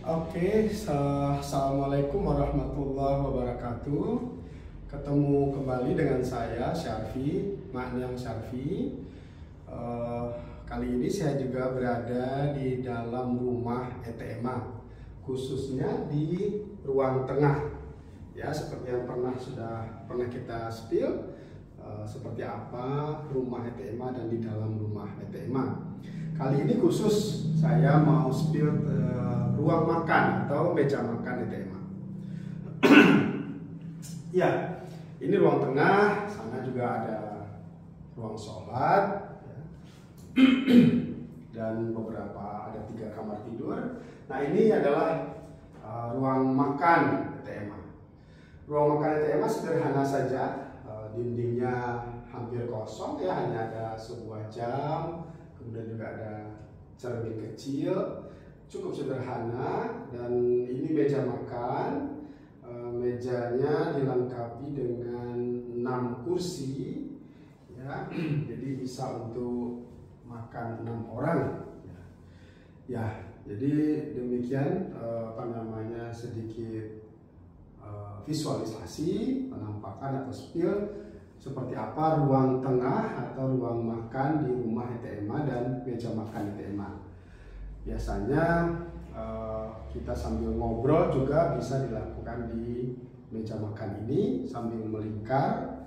Assalamualaikum warahmatullahi wabarakatuh. Ketemu kembali dengan saya Syarfi, Ma'nyang Syarfi. Kali ini saya juga berada di dalam rumah ETMA, khususnya di ruang tengah. Ya, seperti yang sudah pernah kita spill, seperti apa rumah ETMA dan di dalam rumah ETMA. Kali ini khusus saya mau spill ruang makan atau meja makan ETMA. Ya, ini ruang tengah, sana juga ada ruang sholat, ya. Dan beberapa ada 3 kamar tidur. Nah, ini adalah ruang makan ETMA. Ruang makan ETMA sederhana saja, dindingnya hampir kosong, ya, hanya ada sebuah jam, kemudian juga ada cermin kecil. Cukup sederhana, dan ini meja makan. Mejanya dilengkapi dengan 6 kursi, ya, jadi bisa untuk makan 6 orang. Ya, jadi demikian sedikit visualisasi, penampakan atau spill seperti apa ruang tengah atau ruang makan di rumah ETMA dan meja makan ETMA. Biasanya kita sambil ngobrol juga bisa dilakukan di meja makan ini sambil melingkar,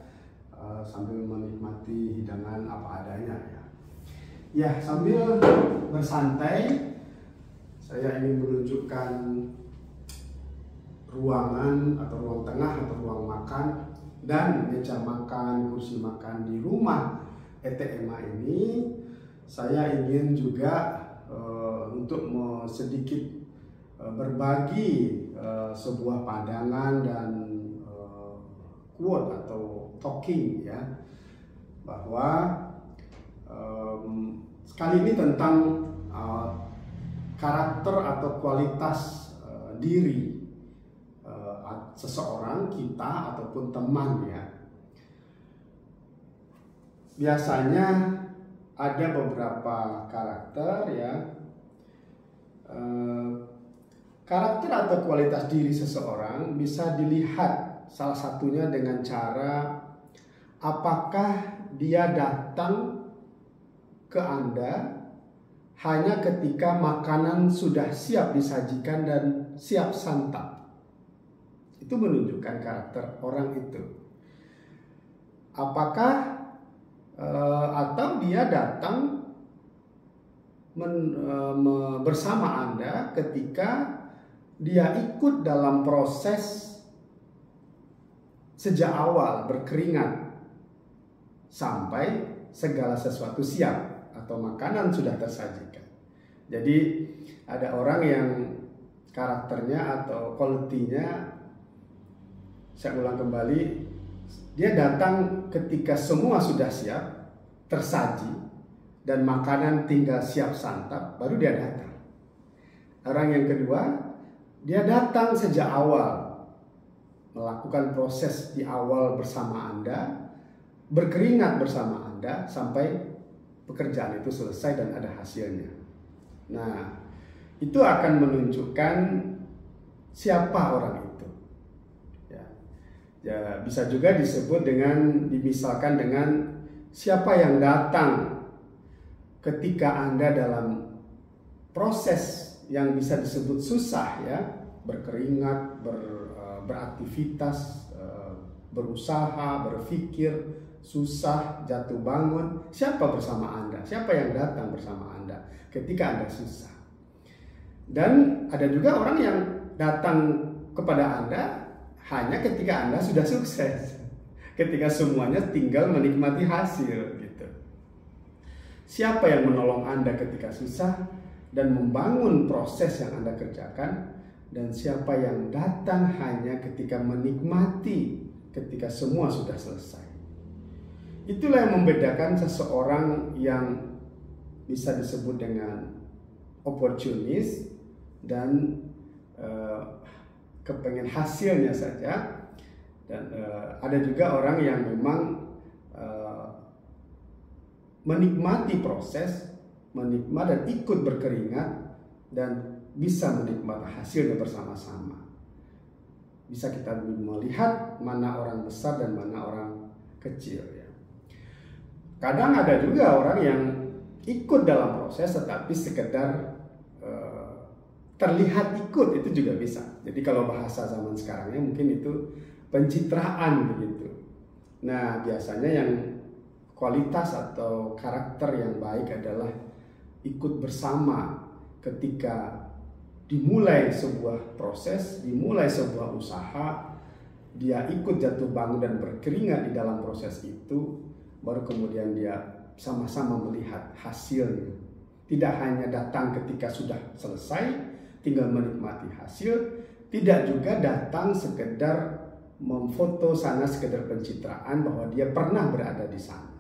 sambil menikmati hidangan apa adanya, ya. Ya, sambil bersantai, saya ingin menunjukkan ruangan atau ruang tengah atau ruang makan dan meja makan, kursi makan di rumah ETMA ini. Saya ingin juga untuk sedikit berbagi sebuah pandangan dan quote atau talking, ya, bahwa kali ini tentang karakter atau kualitas diri seseorang, kita ataupun teman, ya. Biasanya ada beberapa karakter, ya. Karakter atau kualitas diri seseorang bisa dilihat salah satunya dengan cara apakah dia datang ke Anda hanya ketika makanan sudah siap disajikan dan siap santap. Itu menunjukkan karakter orang itu. Apakah atau dia datang bersama Anda ketika dia ikut dalam proses sejak awal berkeringat sampai segala sesuatu siap atau makanan sudah tersajikan. Jadi ada orang yang karakternya atau quality-nya, saya ulang kembali, dia datang ketika semua sudah siap, tersaji, dan makanan tinggal siap santap, baru dia datang. Orang yang kedua, dia datang sejak awal, melakukan proses di awal bersama Anda, berkeringat bersama Anda, sampai pekerjaan itu selesai dan ada hasilnya. Nah, itu akan menunjukkan siapa orang itu. Ya, bisa juga disebut dimisalkan dengan siapa yang datang ketika Anda dalam proses yang bisa disebut susah, ya, berkeringat, beraktivitas, berusaha, berpikir, susah, jatuh bangun. Siapa bersama Anda? Siapa yang datang bersama Anda ketika Anda susah? Dan ada juga orang yang datang kepada Anda hanya ketika Anda sudah sukses, ketika semuanya tinggal menikmati hasil, gitu. Siapa yang menolong Anda ketika susah dan membangun proses yang Anda kerjakan, dan siapa yang datang hanya ketika menikmati ketika semua sudah selesai. Itulah yang membedakan seseorang yang bisa disebut dengan opportunis dan kepengen hasilnya saja, dan ada juga orang yang memang menikmati proses, menikmati dan ikut berkeringat, dan bisa menikmati hasilnya bersama-sama. Bisa kita melihat mana orang besar dan mana orang kecil ya. Kadang ada juga orang yang ikut dalam proses tetapi sekedar terlihat ikut, itu juga bisa. Jadi kalau bahasa zaman sekarangnya mungkin itu pencitraan begitu. Nah, biasanya yang kualitas atau karakter yang baik adalah ikut bersama ketika dimulai sebuah proses, dimulai sebuah usaha, dia ikut jatuh bangun dan berkeringat di dalam proses itu, baru kemudian dia sama-sama melihat hasilnya. Tidak hanya datang ketika sudah selesai, tinggal menikmati hasil, tidak juga datang sekedar memfoto sana, sekedar pencitraan bahwa dia pernah berada di sana.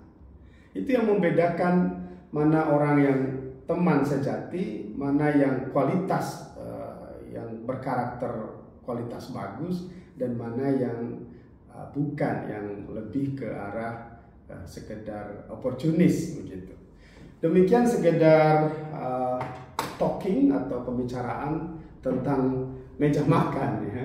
Itu yang membedakan mana orang yang teman sejati, mana yang kualitas yang berkarakter kualitas bagus, dan mana yang bukan, yang lebih ke arah sekedar oportunis begitu. Demikian sekedar talking atau pembicaraan tentang meja makan ya.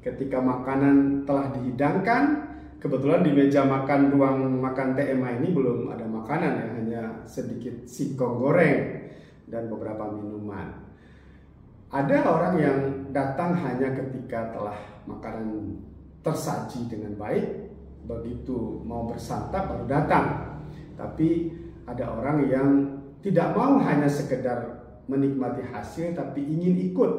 Ketika makanan telah dihidangkan, kebetulan di meja makan ruang makan TMA ini belum ada makanan ya, hanya sedikit singkong goreng dan beberapa minuman. Ada orang yang datang hanya ketika telah makanan tersaji dengan baik, begitu mau bersantap baru datang. Tapi ada orang yang tidak mau hanya sekedar menikmati hasil, tapi ingin ikut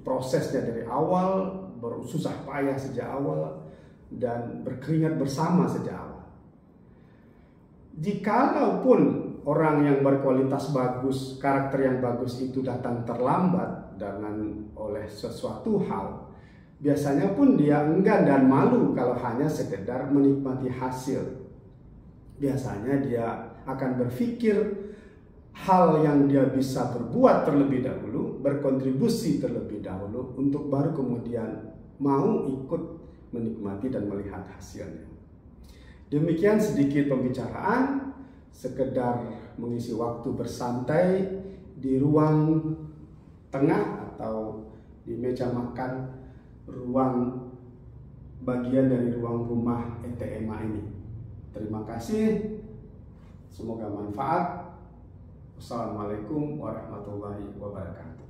prosesnya dari awal, bersusah payah sejak awal, dan berkeringat bersama sejak awal. Jikalaupun orang yang berkualitas bagus, karakter yang bagus itu datang terlambat dengan oleh sesuatu hal, biasanya pun dia enggan dan malu kalau hanya sekedar menikmati hasil. Biasanya dia akan berpikir hal yang dia bisa berbuat terlebih dahulu, berkontribusi terlebih dahulu, untuk baru kemudian mau ikut menikmati dan melihat hasilnya. Demikian sedikit pembicaraan, sekedar mengisi waktu bersantai di ruang tengah atau di meja makan, ruang bagian dari ruang rumah ETMA ini. Terima kasih, semoga manfaat. Wassalamualaikum warahmatullahi wabarakatuh.